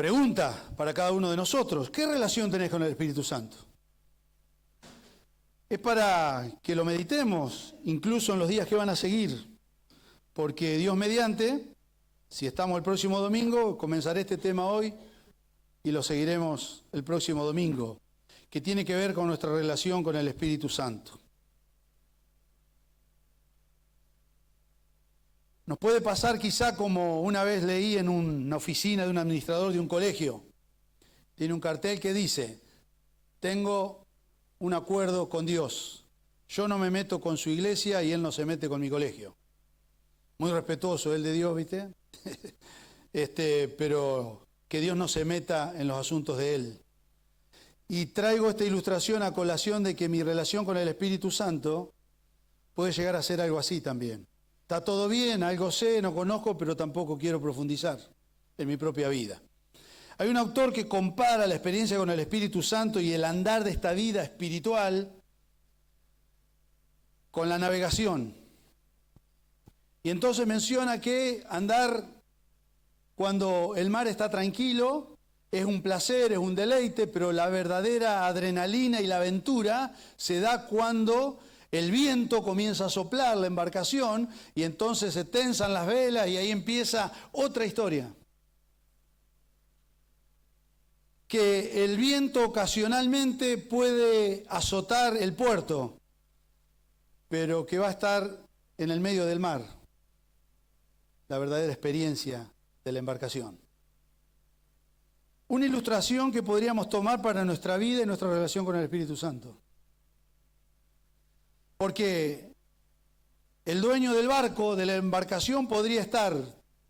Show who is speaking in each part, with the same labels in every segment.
Speaker 1: Pregunta para cada uno de nosotros: ¿qué relación tenés con el Espíritu Santo? Es para que lo meditemos, incluso en los días que van a seguir, porque Dios mediante, si estamos el próximo domingo, comenzaré este tema hoy y lo seguiremos el próximo domingo, que tiene que ver con nuestra relación con el Espíritu Santo. Nos puede pasar quizá como una vez leí en una oficina de un administrador de un colegio. Tiene un cartel que dice: tengo un acuerdo con Dios. Yo no me meto con su iglesia y él no se mete con mi colegio. Muy respetuoso él de Dios, ¿viste? Pero que Dios no se meta en los asuntos de él. Y traigo esta ilustración a colación de que mi relación con el Espíritu Santo puede llegar a ser algo así también. Está todo bien, algo sé, no conozco, pero tampoco quiero profundizar en mi propia vida. Hay un autor que compara la experiencia con el Espíritu Santo y el andar de esta vida espiritual con la navegación. Y entonces menciona que andar cuando el mar está tranquilo es un placer, es un deleite, pero la verdadera adrenalina y la aventura se da cuando el viento comienza a soplar la embarcación y entonces se tensan las velas y ahí empieza otra historia. Que el viento ocasionalmente puede azotar el puerto, pero que va a estar en el medio del mar, la verdadera experiencia de la embarcación. Una ilustración que podríamos tomar para nuestra vida y nuestra relación con el Espíritu Santo. Porque el dueño del barco, de la embarcación, podría estar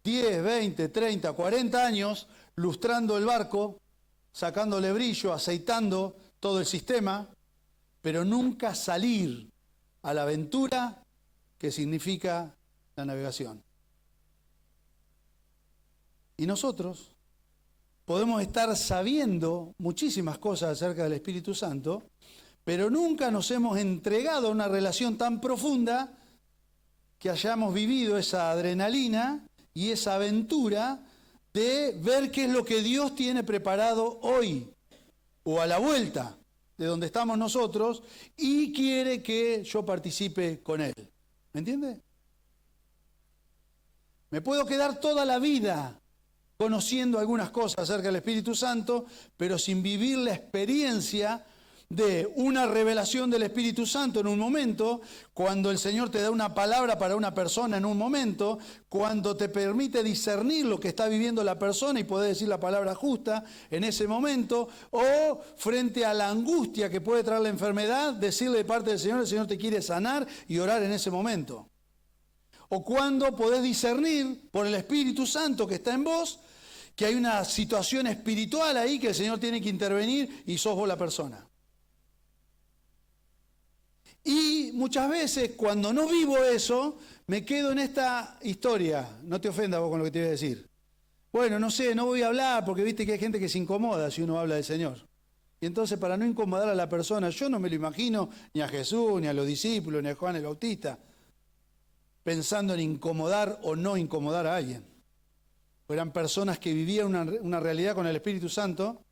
Speaker 1: 10, 20, 30, 40 años lustrando el barco, sacándole brillo, aceitando todo el sistema, pero nunca salir a la aventura que significa la navegación. Y nosotros podemos estar sabiendo muchísimas cosas acerca del Espíritu Santo, pero nunca nos hemos entregado a una relación tan profunda que hayamos vivido esa adrenalina y esa aventura de ver qué es lo que Dios tiene preparado hoy o a la vuelta de donde estamos nosotros y quiere que yo participe con Él. ¿Me entiende? Me puedo quedar toda la vida conociendo algunas cosas acerca del Espíritu Santo, pero sin vivir la experiencia de una revelación del Espíritu Santo en un momento, cuando el Señor te da una palabra para una persona en un momento, cuando te permite discernir lo que está viviendo la persona y poder decir la palabra justa en ese momento, o frente a la angustia que puede traer la enfermedad, decirle de parte del Señor, el Señor te quiere sanar y orar en ese momento. O cuando podés discernir por el Espíritu Santo que está en vos, que hay una situación espiritual ahí que el Señor tiene que intervenir y sos vos la persona. Y muchas veces cuando no vivo eso, me quedo en esta historia. No te ofendas vos con lo que te voy a decir. Bueno, no sé, no voy a hablar porque viste que hay gente que se incomoda si uno habla del Señor. Y entonces para no incomodar a la persona, yo no me lo imagino ni a Jesús, ni a los discípulos, ni a Juan el Bautista, pensando en incomodar o no incomodar a alguien. Eran personas que vivían una realidad con el Espíritu Santo,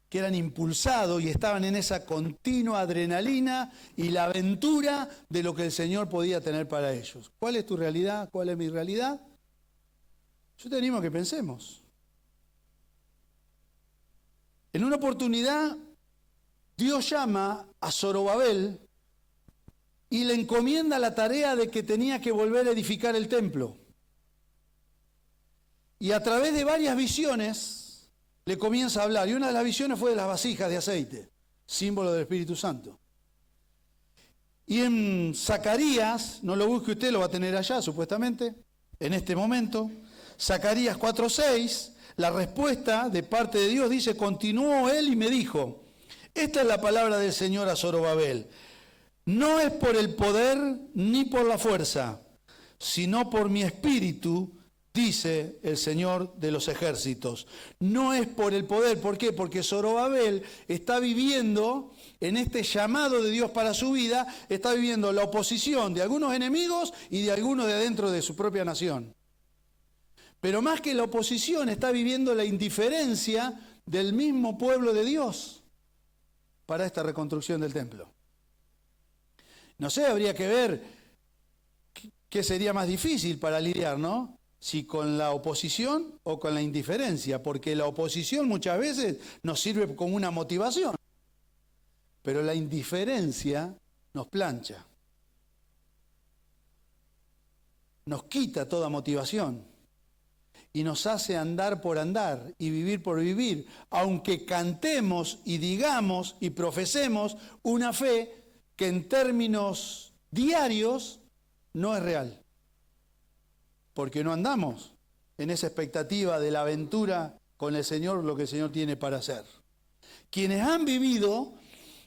Speaker 1: que eran impulsados y estaban en esa continua adrenalina y la aventura de lo que el Señor podía tener para ellos. ¿Cuál es tu realidad? ¿Cuál es mi realidad? Yo te animo a que pensemos. En una oportunidad, Dios llama a Zorobabel y le encomienda la tarea de que tenía que volver a edificar el templo. Y a través de varias visiones le comienza a hablar. Y una de las visiones fue de las vasijas de aceite, símbolo del Espíritu Santo. Y en Zacarías, no lo busque usted, lo va a tener allá supuestamente, en este momento, Zacarías 4:6, la respuesta de parte de Dios dice: continuó él y me dijo, esta es la palabra del Señor a Zorobabel, no es por el poder ni por la fuerza, sino por mi espíritu, dice el Señor de los ejércitos. No es por el poder. ¿Por qué? Porque Zorobabel está viviendo en este llamado de Dios para su vida, está viviendo la oposición de algunos enemigos y de algunos de dentro de su propia nación. Pero más que la oposición, está viviendo la indiferencia del mismo pueblo de Dios para esta reconstrucción del templo. No sé, habría que ver qué sería más difícil para lidiar, ¿no? Si con la oposición o con la indiferencia, porque la oposición muchas veces nos sirve como una motivación, pero la indiferencia nos plancha, nos quita toda motivación y nos hace andar por andar y vivir por vivir, aunque cantemos y digamos y profesemos una fe que en términos diarios no es real, porque no andamos en esa expectativa de la aventura con el Señor, lo que el Señor tiene para hacer. Quienes han vivido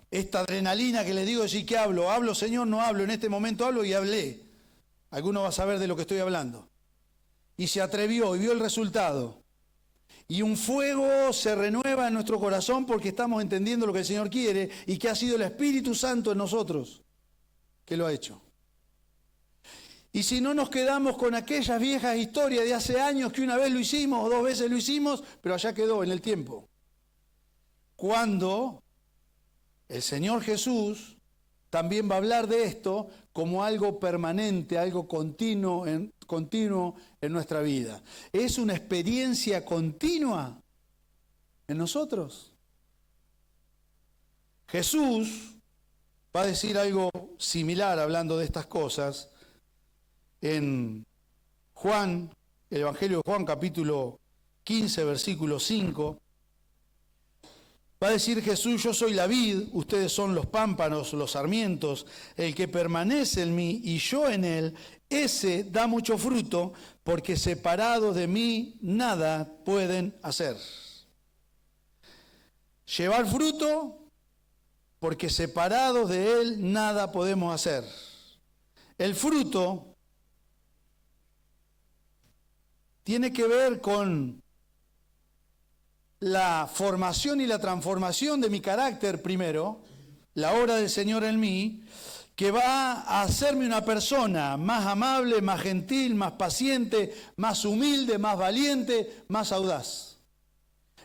Speaker 1: esta adrenalina que les digo, sí que hablo, Señor, no hablo, en este momento hablo y hablé. Alguno va a saber de lo que estoy hablando. Y se atrevió y vio el resultado. Y un fuego se renueva en nuestro corazón porque estamos entendiendo lo que el Señor quiere y que ha sido el Espíritu Santo en nosotros que lo ha hecho. Y si no nos quedamos con aquellas viejas historias de hace años que una vez lo hicimos o 2 veces lo hicimos, pero allá quedó en el tiempo. Cuando el Señor Jesús también va a hablar de esto como algo permanente, algo continuo en nuestra vida. ¿Es una experiencia continua en nosotros? Jesús va a decir algo similar hablando de estas cosas en Juan, el Evangelio de Juan, capítulo 15, versículo 5. Va a decir Jesús: yo soy la vid, ustedes son los pámpanos, los sarmientos. El que permanece en mí y yo en él, ese da mucho fruto, porque separados de mí nada pueden hacer. Llevar fruto, porque separados de él nada podemos hacer. El fruto tiene que ver con la formación y la transformación de mi carácter primero, la obra del Señor en mí, que va a hacerme una persona más amable, más gentil, más paciente, más humilde, más valiente, más audaz.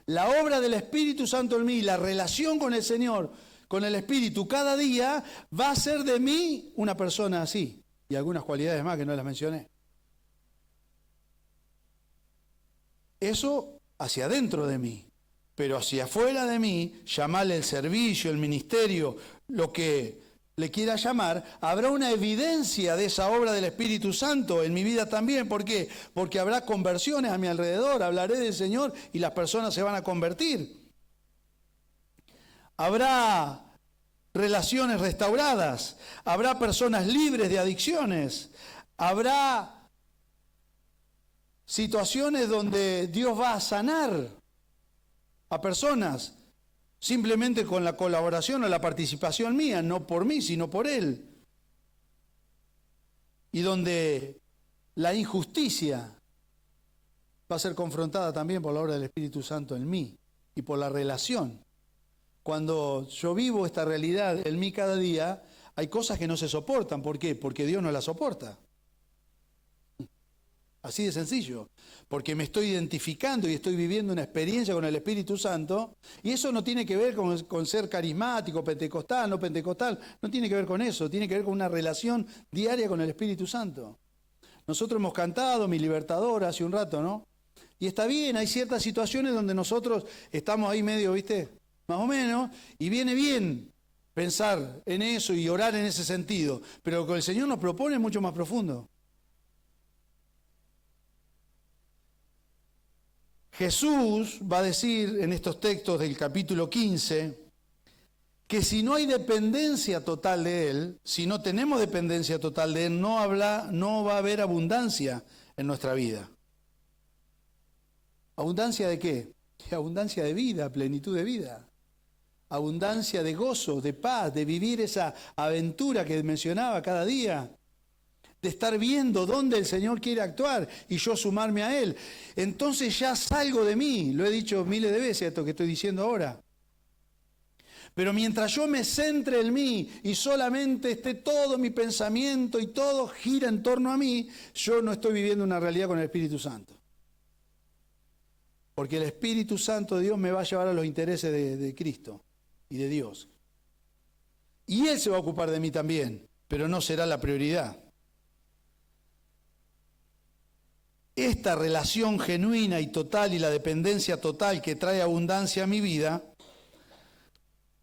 Speaker 1: La obra del Espíritu Santo en mí, la relación con el Señor, con el Espíritu cada día, va a hacer de mí una persona así. Y algunas cualidades más que no las mencioné. Eso hacia adentro de mí, pero hacia afuera de mí, llamarle el servicio, el ministerio, lo que le quiera llamar, habrá una evidencia de esa obra del Espíritu Santo en mi vida también. ¿Por qué? Porque habrá conversiones a mi alrededor, hablaré del Señor y las personas se van a convertir. Habrá relaciones restauradas, habrá personas libres de adicciones, habrá situaciones donde Dios va a sanar a personas simplemente con la colaboración o la participación mía, no por mí, sino por Él. Y donde la injusticia va a ser confrontada también por la obra del Espíritu Santo en mí y por la relación. Cuando yo vivo esta realidad en mí cada día, hay cosas que no se soportan. ¿Por qué? Porque Dios no las soporta. Así de sencillo, porque me estoy identificando y estoy viviendo una experiencia con el Espíritu Santo, y eso no tiene que ver con ser carismático, pentecostal, no pentecostal, no tiene que ver con eso, tiene que ver con una relación diaria con el Espíritu Santo. Nosotros hemos cantado Mi Libertador hace un rato, ¿no? Y está bien, hay ciertas situaciones donde nosotros estamos ahí medio, ¿viste? Más o menos, y viene bien pensar en eso y orar en ese sentido, pero lo que el Señor nos propone es mucho más profundo. Jesús va a decir en estos textos del capítulo 15 que si no hay dependencia total de Él, si no tenemos dependencia total de Él, no va a haber abundancia en nuestra vida. ¿Abundancia de qué? Abundancia de vida, plenitud de vida. Abundancia de gozo, de paz, de vivir esa aventura que mencionaba cada día. De estar viendo dónde el Señor quiere actuar y yo sumarme a Él. Entonces ya salgo de mí, lo he dicho miles de veces esto que estoy diciendo ahora. Pero mientras yo me centre en mí y solamente esté todo mi pensamiento y todo gira en torno a mí, yo no estoy viviendo una realidad con el Espíritu Santo. Porque el Espíritu Santo de Dios me va a llevar a los intereses de Cristo y de Dios. Y Él se va a ocupar de mí también, pero no será la prioridad. Esta relación genuina y total y la dependencia total que trae abundancia a mi vida,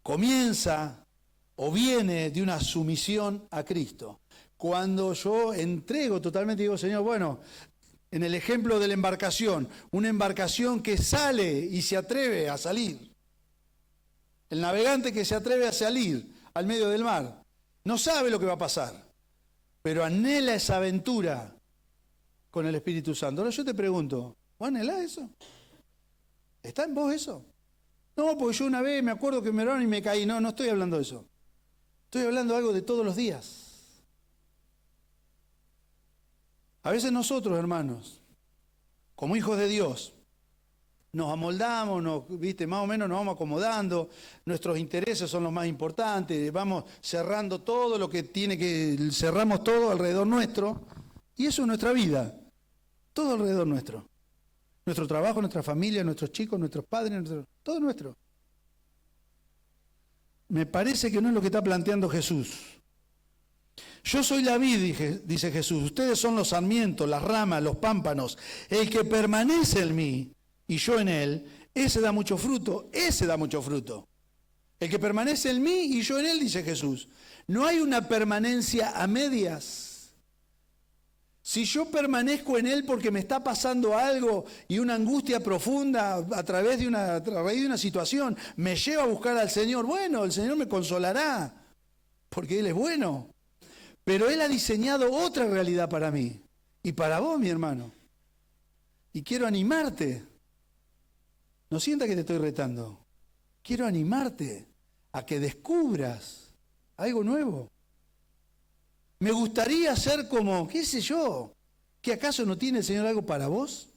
Speaker 1: comienza o viene de una sumisión a Cristo. Cuando yo entrego totalmente y digo, Señor, bueno, en el ejemplo de la embarcación, una embarcación que sale y se atreve a salir. El navegante que se atreve a salir al medio del mar, no sabe lo que va a pasar, pero anhela esa aventura con el Espíritu Santo. Ahora yo te pregunto, ¿vos anhelás eso? ¿Está en vos eso? No, porque yo una vez me acuerdo que me oraron y me caí. No, no estoy hablando de eso. Estoy hablando de algo de todos los días. A veces nosotros, hermanos, como hijos de Dios, nos amoldamos, ¿viste? Más o menos nos vamos acomodando, nuestros intereses son los más importantes, vamos cerrando todo lo que tiene que, cerramos todo alrededor nuestro, y eso es nuestra vida, todo alrededor nuestro. Nuestro trabajo, nuestra familia, nuestros chicos, nuestros padres, todo nuestro. Me parece que no es lo que está planteando Jesús. Yo soy la vid, dice Jesús, ustedes son los sarmientos, las ramas, los pámpanos. El que permanece en mí y yo en él, ese da mucho fruto, ese da mucho fruto. El que permanece en mí y yo en él, dice Jesús. No hay una permanencia a medias. Si yo permanezco en él porque me está pasando algo y una angustia profunda a través de una situación me lleva a buscar al Señor, bueno, el Señor me consolará, porque Él es bueno. Pero Él ha diseñado otra realidad para mí y para vos, mi hermano. Y quiero animarte. No sienta que te estoy retando. Quiero animarte a que descubras algo nuevo. Me gustaría ser como, qué sé yo, ¿que acaso no tiene el Señor algo para vos?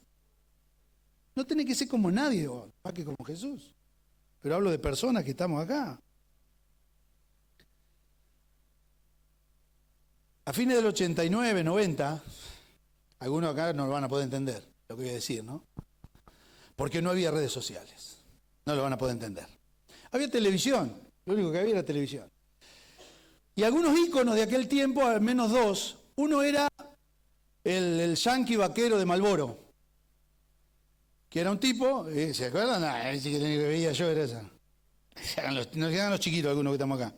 Speaker 1: No tenés que ser como nadie, más que como Jesús. Pero hablo de personas que estamos acá. A fines del 89, 90, algunos acá no lo van a poder entender lo que voy a decir, ¿no? Porque no había redes sociales. No lo van a poder entender. Había televisión, lo único que había era televisión. Y algunos íconos de aquel tiempo, al menos dos. Uno era el yankee vaquero de Marlboro, que era un tipo, ¿se acuerdan? Ese que veía yo era esa. Nos quedan los chiquitos, algunos que estamos acá.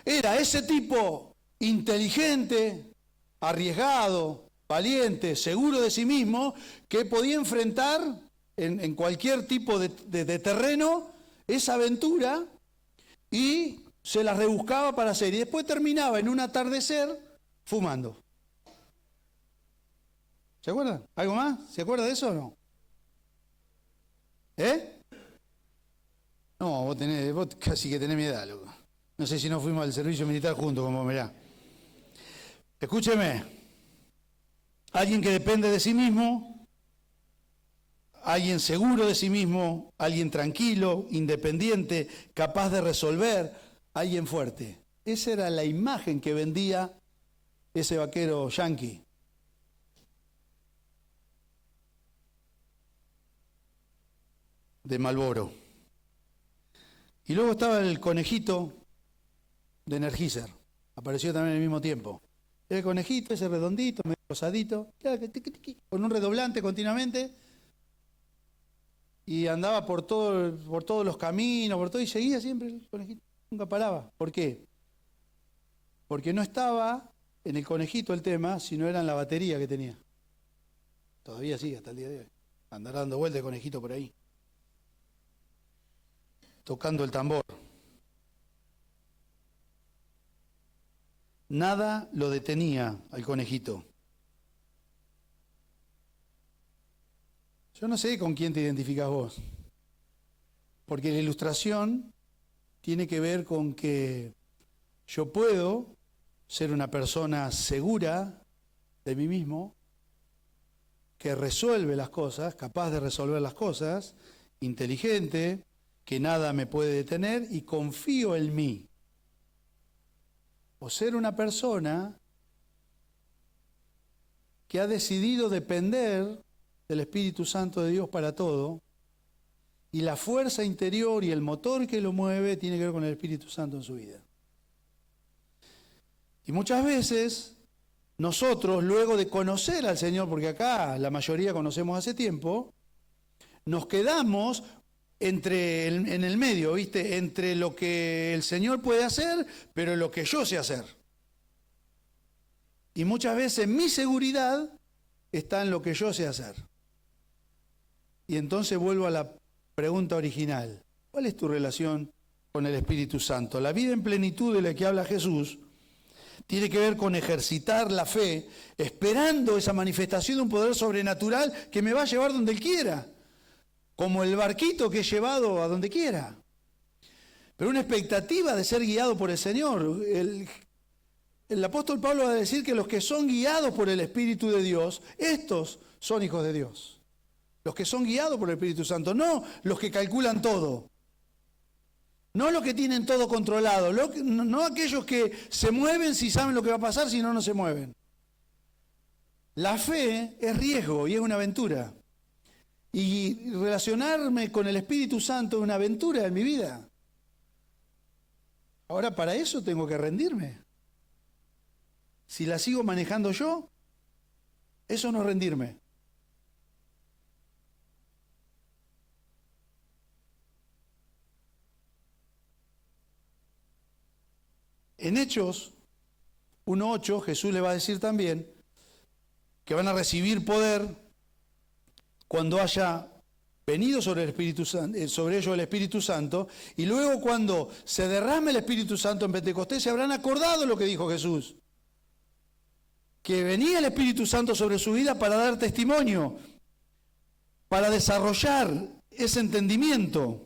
Speaker 1: Era ese tipo inteligente, arriesgado, valiente, seguro de sí mismo, que podía enfrentar en cualquier tipo de terreno esa aventura y se la rebuscaba para hacer. Y después terminaba en un atardecer fumando. ¿Se acuerdan? ¿Algo más? ¿Se acuerda de eso o no? No, vos casi que tenés mi edad, loco. No sé si no fuimos al servicio militar juntos, como mirá. Escúcheme, alguien que depende de sí mismo, alguien seguro de sí mismo, alguien tranquilo, independiente, capaz de resolver, alguien fuerte. Esa era la imagen que vendía ese vaquero yanqui. De Marlboro. Y luego estaba el conejito de Energizer, apareció también al mismo tiempo. El conejito, ese redondito, medio rosadito, con un redoblante continuamente, y andaba por todos los caminos, por todo, y seguía siempre el conejito, nunca paraba. ¿Por qué? Porque no estaba en el conejito el tema, sino era en la batería que tenía. Todavía sigue hasta el día de hoy. Andar dando vueltas de conejito por ahí, tocando el tambor. Nada lo detenía al conejito. Yo no sé con quién te identificas vos, porque la ilustración tiene que ver con que yo puedo ser una persona segura de mí mismo, que resuelve las cosas, capaz de resolver las cosas, inteligente, que nada me puede detener y confío en mí. O ser una persona que ha decidido depender del Espíritu Santo de Dios para todo, y la fuerza interior y el motor que lo mueve tiene que ver con el Espíritu Santo en su vida. Y muchas veces nosotros, luego de conocer al Señor, porque acá la mayoría conocemos hace tiempo, nos quedamos en el medio, ¿viste? Entre lo que el Señor puede hacer, pero lo que yo sé hacer. Y muchas veces mi seguridad está en lo que yo sé hacer. Y entonces vuelvo a la pregunta original. ¿Cuál es tu relación con el Espíritu Santo? La vida en plenitud de la que habla Jesús tiene que ver con ejercitar la fe, esperando esa manifestación de un poder sobrenatural que me va a llevar donde Él quiera, como el barquito que he llevado a donde quiera. Pero una expectativa de ser guiado por el Señor. El apóstol Pablo va a decir que los que son guiados por el Espíritu de Dios, estos son hijos de Dios. Los que son guiados por el Espíritu Santo, no los que calculan todo. No los que tienen todo controlado, no aquellos que se mueven si saben lo que va a pasar, si no, no se mueven. La fe es riesgo y es una aventura. Y relacionarme con el Espíritu Santo es una aventura en mi vida. Ahora, para eso tengo que rendirme. Si la sigo manejando yo, eso no es rendirme. En Hechos 1:8, Jesús le va a decir también que van a recibir poder cuando haya venido sobre ellos el Espíritu Santo, y luego cuando se derrame el Espíritu Santo en Pentecostés, se habrán acordado lo que dijo Jesús, que venía el Espíritu Santo sobre su vida para dar testimonio, para desarrollar ese entendimiento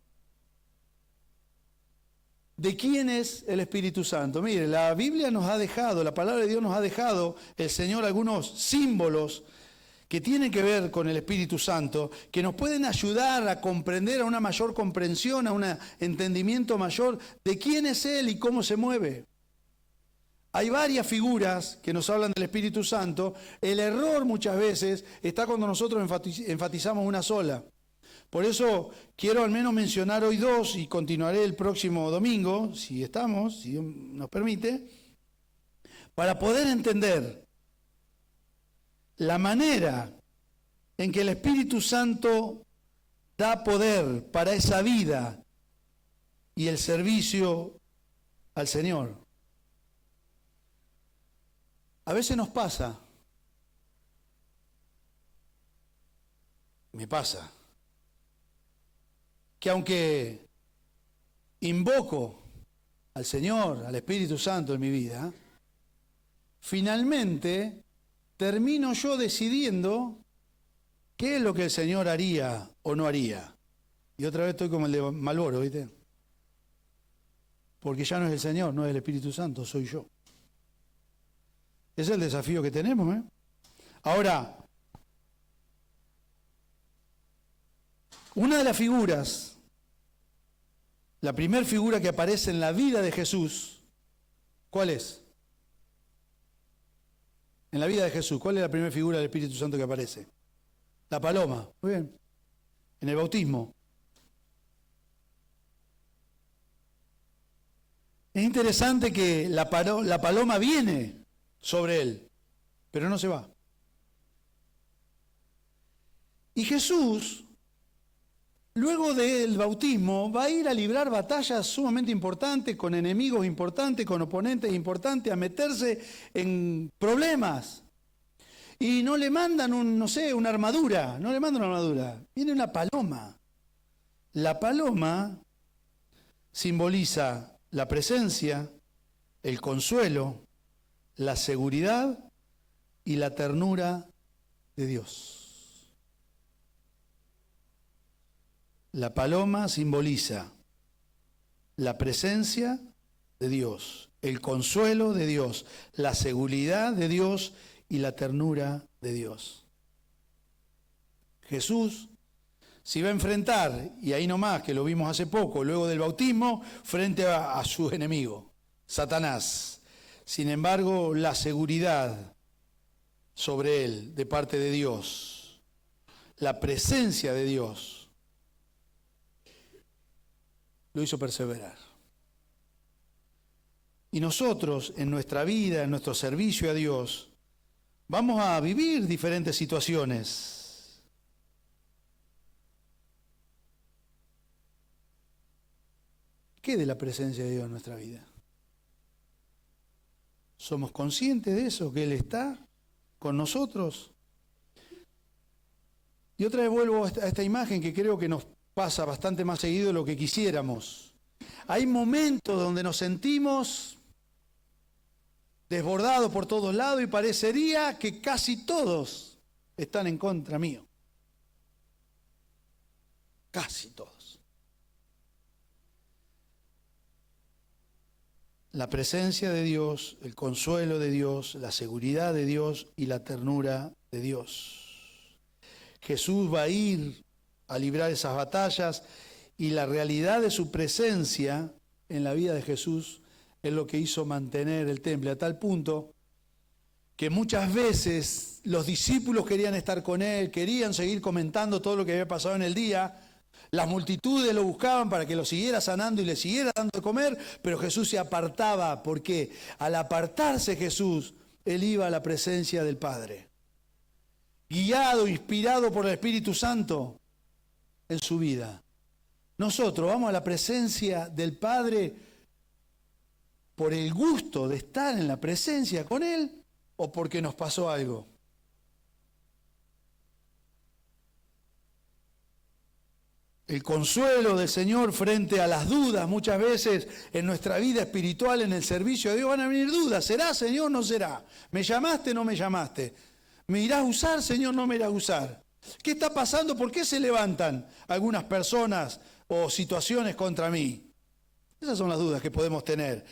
Speaker 1: de quién es el Espíritu Santo. Mire, la Biblia nos ha dejado, la palabra de Dios nos ha dejado, el Señor, algunos símbolos que tienen que ver con el Espíritu Santo, que nos pueden ayudar a comprender, a una mayor comprensión, a un entendimiento mayor de quién es Él y cómo se mueve. Hay varias figuras que nos hablan del Espíritu Santo. El error muchas veces está cuando nosotros enfatizamos una sola. Por eso quiero al menos mencionar hoy dos y continuaré el próximo domingo, si estamos, si Dios nos permite, para poder entender la manera en que el Espíritu Santo da poder para esa vida y el servicio al Señor. A veces nos pasa, me pasa, que aunque invoco al Señor, al Espíritu Santo en mi vida, finalmente termino yo decidiendo qué es lo que el Señor haría o no haría. Y otra vez estoy como el de Malboro, ¿viste? Porque ya no es el Señor, no es el Espíritu Santo, soy yo. Ese es el desafío que tenemos, ¿eh? Ahora, una de las figuras, la primera figura que aparece en la vida de Jesús, ¿cuál es? En la vida de Jesús, ¿cuál es la primera figura del Espíritu Santo que aparece? La paloma, muy bien. En el bautismo. Es interesante que la paloma viene sobre él, pero no se va. Y Jesús, luego del bautismo, va a ir a librar batallas sumamente importantes, con enemigos importantes, con oponentes importantes, a meterse en problemas. Y no le mandan una armadura, no le mandan una armadura, viene una paloma. La paloma simboliza la presencia, el consuelo, la seguridad y la ternura de Dios. La paloma simboliza la presencia de Dios, el consuelo de Dios, la seguridad de Dios y la ternura de Dios. Jesús se iba a enfrentar, y ahí nomás, que lo vimos hace poco, luego del bautismo, frente a su enemigo, Satanás. Sin embargo, la seguridad sobre él de parte de Dios, la presencia de Dios lo hizo perseverar. Y nosotros, en nuestra vida, en nuestro servicio a Dios, vamos a vivir diferentes situaciones. ¿Qué de la presencia de Dios en nuestra vida? ¿Somos conscientes de eso, que Él está con nosotros? Y otra vez vuelvo a esta imagen que creo que nos pasa bastante más seguido de lo que quisiéramos. Hay momentos donde nos sentimos desbordados por todos lados y parecería que casi todos están en contra mío. Casi todos. La presencia de Dios, el consuelo de Dios, la seguridad de Dios y la ternura de Dios. Jesús va a ir a librar esas batallas y la realidad de su presencia en la vida de Jesús es lo que hizo mantener el templo, a tal punto que muchas veces los discípulos querían estar con Él, querían seguir comentando todo lo que había pasado en el día. Las multitudes lo buscaban para que lo siguiera sanando y le siguiera dando de comer, pero Jesús se apartaba, porque al apartarse Jesús, Él iba a la presencia del Padre. Guiado, inspirado por el Espíritu Santo en su vida. Nosotros vamos a la presencia del Padre por el gusto de estar en la presencia con Él o porque nos pasó algo. El consuelo del Señor frente a las dudas, muchas veces en nuestra vida espiritual, en el servicio de Dios, van a venir dudas. ¿Será, Señor? ¿No será? ¿Me llamaste? ¿No me llamaste? ¿Me irás a usar, Señor? ¿No me irás a usar? ¿Qué está pasando? ¿Por qué se levantan algunas personas o situaciones contra mí? Esas son las dudas que podemos tener.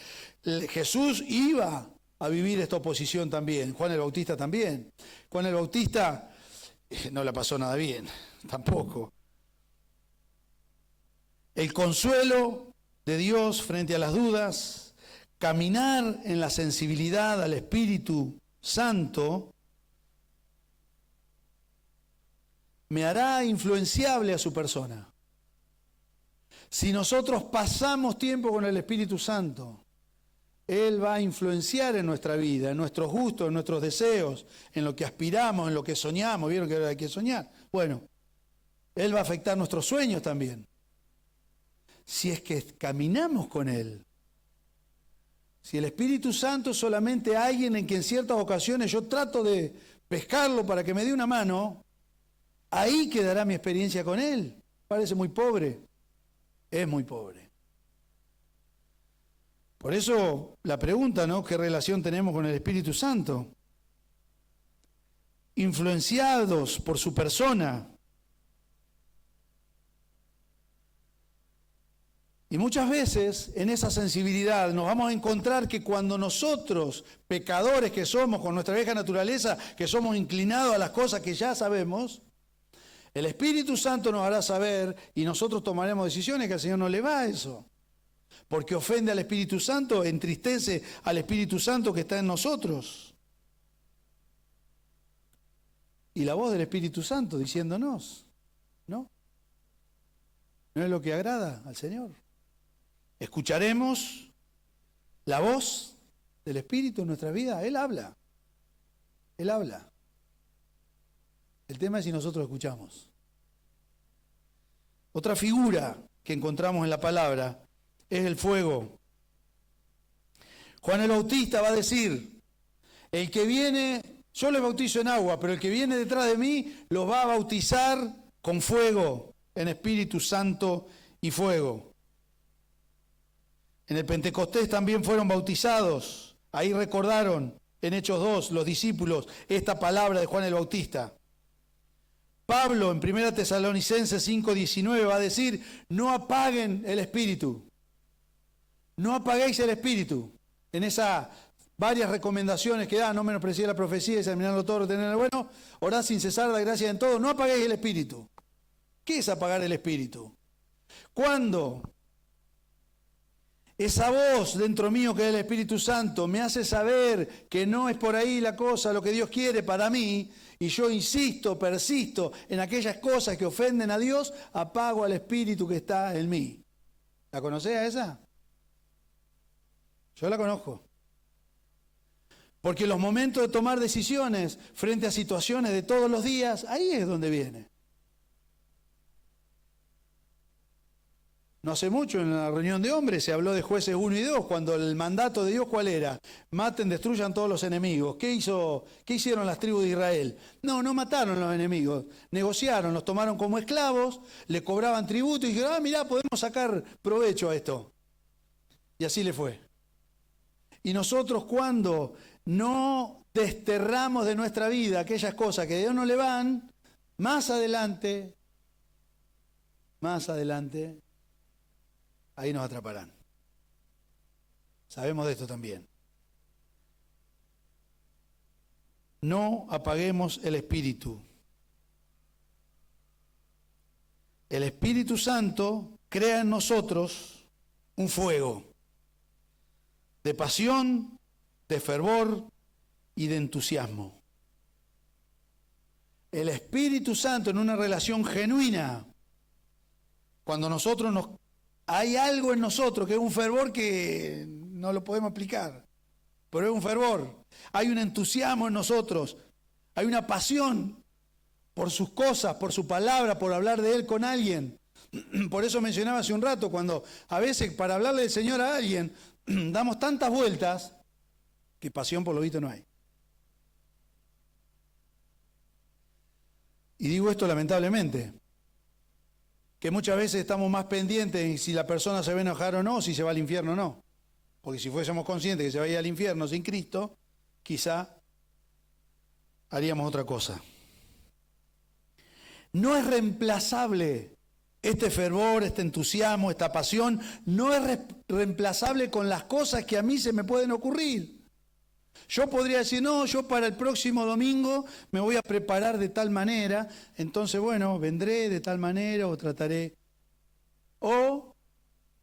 Speaker 1: Jesús iba a vivir esta oposición también. Juan el Bautista también. Juan el Bautista no la pasó nada bien, tampoco. El consuelo de Dios frente a las dudas, caminar en la sensibilidad al Espíritu Santo, me hará influenciable a su persona. Si nosotros pasamos tiempo con el Espíritu Santo, Él va a influenciar en nuestra vida, en nuestros gustos, en nuestros deseos, en lo que aspiramos, en lo que soñamos. ¿Vieron que ahora hay que soñar? Bueno, Él va a afectar nuestros sueños también. Si es que caminamos con Él. Si el Espíritu Santo es solamente alguien en que en ciertas ocasiones yo trato de pescarlo para que me dé una mano, ahí quedará mi experiencia con Él. Parece muy pobre. Es muy pobre. Por eso la pregunta, ¿no? ¿Qué relación tenemos con el Espíritu Santo? Influenciados por su persona. Y muchas veces en esa sensibilidad nos vamos a encontrar que cuando nosotros, pecadores que somos, con nuestra vieja naturaleza, que somos inclinados a las cosas que ya sabemos, el Espíritu Santo nos hará saber y nosotros tomaremos decisiones que al Señor no le va a eso. Porque ofende al Espíritu Santo, entristece al Espíritu Santo que está en nosotros. Y la voz del Espíritu Santo diciéndonos, ¿no? ¿No es lo que agrada al Señor? Escucharemos la voz del Espíritu en nuestra vida. Él habla. Él habla. El tema es si nosotros escuchamos. Otra figura que encontramos en la palabra es el fuego. Juan el Bautista va a decir, el que viene, yo les bautizo en agua, pero el que viene detrás de mí los va a bautizar con fuego, en Espíritu Santo y fuego. En el Pentecostés también fueron bautizados. Ahí recordaron en Hechos 2 los discípulos esta palabra de Juan el Bautista. Pablo en 1 Tesalonicenses 5:19 va a decir, no apaguen el espíritu. No apaguéis el espíritu. En esas varias recomendaciones que da, no menospreciéis la profecía, examinarlo todo, retenerlo bueno, orad sin cesar, da gracia en todo, no apaguéis el espíritu. ¿Qué es apagar el espíritu? Cuando Esa voz dentro mío que es el Espíritu Santo me hace saber que no es por ahí la cosa, lo que Dios quiere para mí, y yo insisto, persisto en aquellas cosas que ofenden a Dios, apago al Espíritu que está en mí. ¿La conocés a esa? Yo la conozco. Porque los momentos de tomar decisiones frente a situaciones de todos los días, ahí es donde viene. No hace mucho en la reunión de hombres se habló de Jueces 1 y 2, cuando el mandato de Dios, ¿cuál era? Maten, destruyan todos los enemigos. ¿Qué hicieron las tribus de Israel? No mataron a los enemigos, negociaron, los tomaron como esclavos, le cobraban tributo y dijeron, mirá, podemos sacar provecho a esto. Y así le fue. Y nosotros cuando no desterramos de nuestra vida aquellas cosas que a Dios no le van, más adelante, ahí nos atraparán. Sabemos de esto también. No apaguemos el Espíritu. El Espíritu Santo crea en nosotros un fuego de pasión, de fervor y de entusiasmo. El Espíritu Santo en una relación genuina, cuando hay algo en nosotros que es un fervor que no lo podemos explicar, pero es un fervor. Hay un entusiasmo en nosotros, hay una pasión por sus cosas, por su palabra, por hablar de Él con alguien. Por eso mencionaba hace un rato, cuando a veces para hablarle del Señor a alguien, damos tantas vueltas que pasión por lo visto no hay. Y digo esto lamentablemente, que muchas veces estamos más pendientes en si la persona se va a enojar o no, si se va al infierno o no. Porque si fuésemos conscientes que se va a ir al infierno sin Cristo, quizá haríamos otra cosa. No es reemplazable este fervor, este entusiasmo, esta pasión, no es reemplazable con las cosas que a mí se me pueden ocurrir. Yo podría decir, no, yo para el próximo domingo me voy a preparar de tal manera, entonces bueno, vendré de tal manera o trataré. O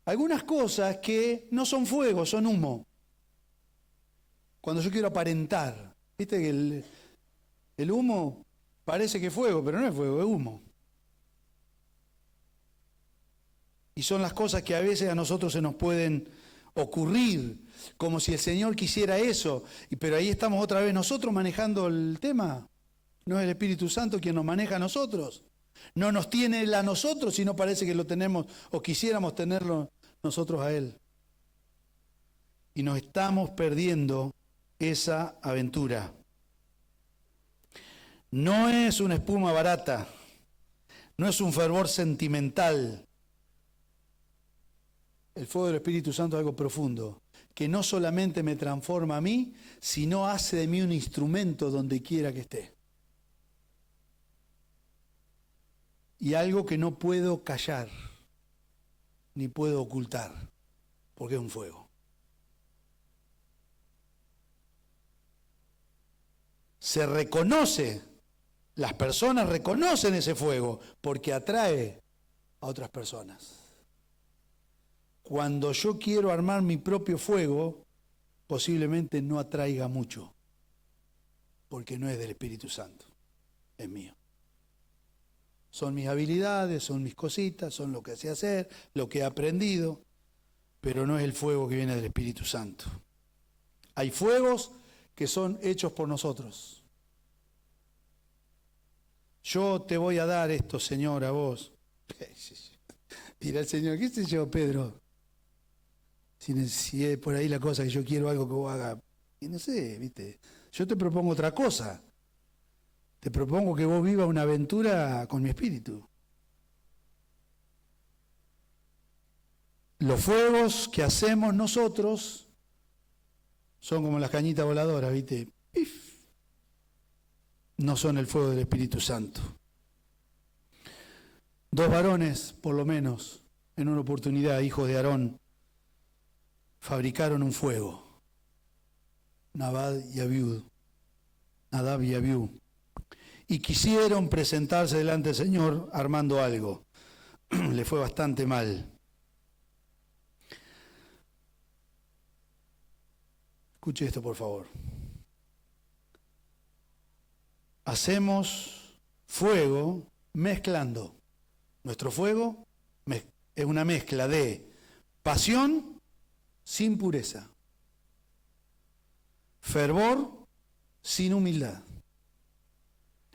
Speaker 1: algunas cosas que no son fuego, son humo. Cuando yo quiero aparentar, viste que el humo parece que es fuego, pero no es fuego, es humo. Y son las cosas que a veces a nosotros se nos pueden ocurrir, como si el Señor quisiera eso. Pero ahí estamos otra vez nosotros manejando el tema. No es el Espíritu Santo quien nos maneja a nosotros. No nos tiene Él a nosotros, sino parece que lo tenemos o quisiéramos tenerlo nosotros a Él. Y nos estamos perdiendo esa aventura. No es una espuma barata, no es un fervor sentimental. El fuego del Espíritu Santo es algo profundo, que no solamente me transforma a mí, sino hace de mí un instrumento donde quiera que esté. Y algo que no puedo callar, ni puedo ocultar, porque es un fuego. Se reconoce, las personas reconocen ese fuego, porque atrae a otras personas. Cuando yo quiero armar mi propio fuego, posiblemente no atraiga mucho, porque no es del Espíritu Santo, es mío. Son mis habilidades, son mis cositas, son lo que sé hacer, lo que he aprendido, pero no es el fuego que viene del Espíritu Santo. Hay fuegos que son hechos por nosotros. Yo te voy a dar esto, Señor, a vos. Dirá el Señor, ¿qué sé yo, Pedro? Si es por ahí la cosa que yo quiero algo que vos hagas, y no sé, ¿viste? Yo te propongo otra cosa. Te propongo que vos vivas una aventura con mi espíritu. Los fuegos que hacemos nosotros son como las cañitas voladoras, ¿viste? ¡Pif! No son el fuego del Espíritu Santo. 2 varones, por lo menos, en una oportunidad, hijos de Aarón, fabricaron un fuego, Nadab y Abiú, y quisieron presentarse delante del Señor armando algo. Le fue bastante mal. Escuche esto, por favor. Hacemos fuego mezclando. Nuestro fuego es una mezcla de pasión sin pureza, fervor sin humildad,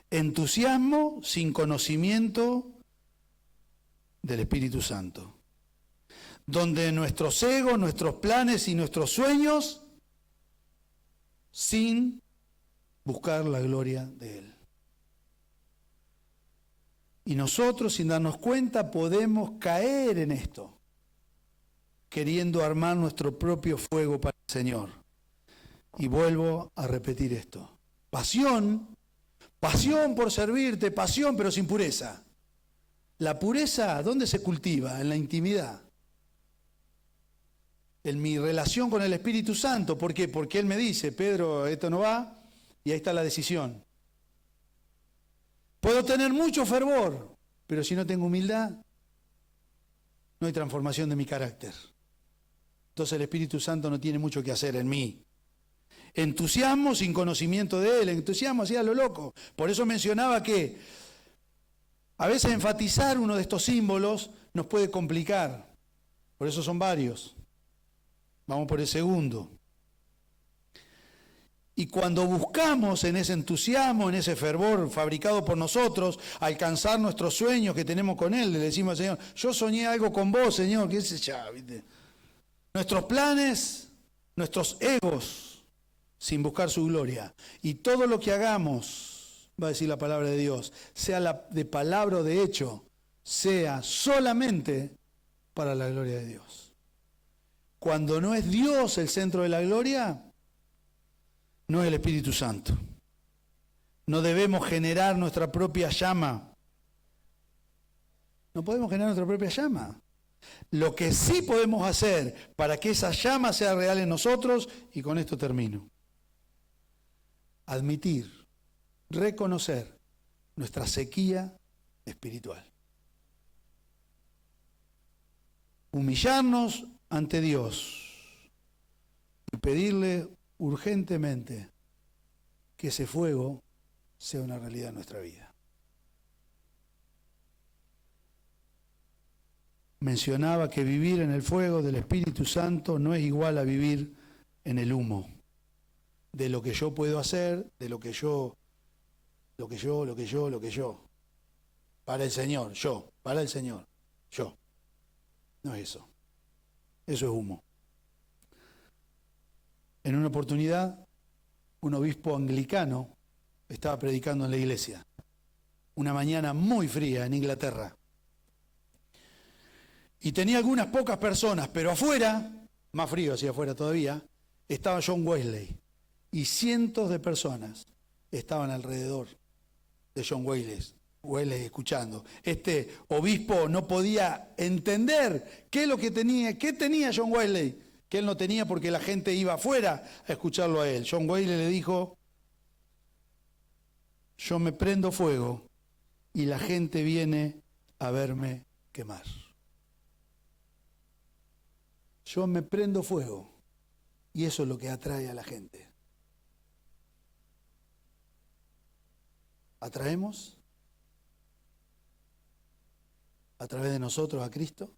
Speaker 1: entusiasmo sin conocimiento del Espíritu Santo, donde nuestros egos, nuestros planes y nuestros sueños sin buscar la gloria de Él. Y nosotros, sin darnos cuenta, podemos caer en esto, queriendo armar nuestro propio fuego para el Señor. Y vuelvo a repetir esto. Pasión por servirte, pasión pero sin pureza. La pureza, ¿dónde se cultiva? En la intimidad. En mi relación con el Espíritu Santo. ¿Por qué? Porque Él me dice, Pedro, esto no va, y ahí está la decisión. Puedo tener mucho fervor, pero si no tengo humildad, no hay transformación de mi carácter. Entonces el Espíritu Santo no tiene mucho que hacer en mí. Entusiasmo sin conocimiento de Él, entusiasmo así a lo loco. Por eso mencionaba que a veces enfatizar uno de estos símbolos nos puede complicar. Por eso son varios. Vamos por el segundo. Y cuando buscamos en ese entusiasmo, en ese fervor fabricado por nosotros, alcanzar nuestros sueños que tenemos con Él, le decimos al Señor, yo soñé algo con vos, Señor, qué sé yo, ¿viste? Nuestros planes, nuestros egos, sin buscar su gloria. Y todo lo que hagamos, va a decir la palabra de Dios, sea de palabra o de hecho, sea solamente para la gloria de Dios. Cuando no es Dios el centro de la gloria, no es el Espíritu Santo. No debemos generar nuestra propia llama. No podemos generar nuestra propia llama. Lo que sí podemos hacer para que esa llama sea real en nosotros, y con esto termino, admitir, reconocer nuestra sequía espiritual. Humillarnos ante Dios y pedirle urgentemente que ese fuego sea una realidad en nuestra vida. Mencionaba que vivir en el fuego del Espíritu Santo no es igual a vivir en el humo de lo que yo puedo hacer, de lo que yo, para el Señor, yo, para el Señor, yo. No es eso. Eso es humo. En una oportunidad, un obispo anglicano estaba predicando en la iglesia. Una mañana muy fría en Inglaterra. Y tenía algunas pocas personas, pero afuera, más frío hacia afuera todavía, estaba John Wesley. Y cientos de personas estaban alrededor de John Wesley escuchando. Este obispo no podía entender qué es lo que tenía, qué tenía John Wesley, que él no tenía porque la gente iba afuera a escucharlo a él. John Wesley le dijo, yo me prendo fuego y la gente viene a verme quemar. Yo me prendo fuego y eso es lo que atrae a la gente. ¿Atraemos a través de nosotros a Cristo?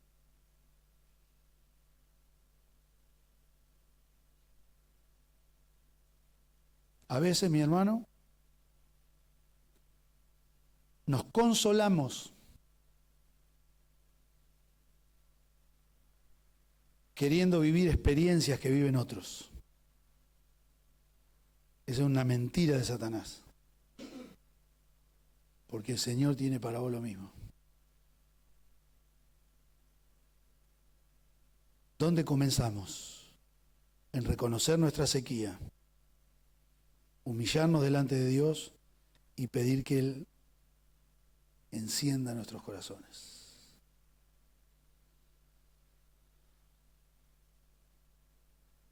Speaker 1: A veces, mi hermano, nos consolamos queriendo vivir experiencias que viven otros. Esa es una mentira de Satanás. Porque el Señor tiene para vos lo mismo. ¿Dónde comenzamos? En reconocer nuestra sequía, humillarnos delante de Dios y pedir que Él encienda nuestros corazones.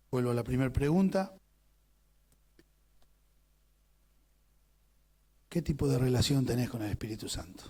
Speaker 1: Vuelvo a la primera pregunta. ¿Qué tipo de relación tenés con el Espíritu Santo?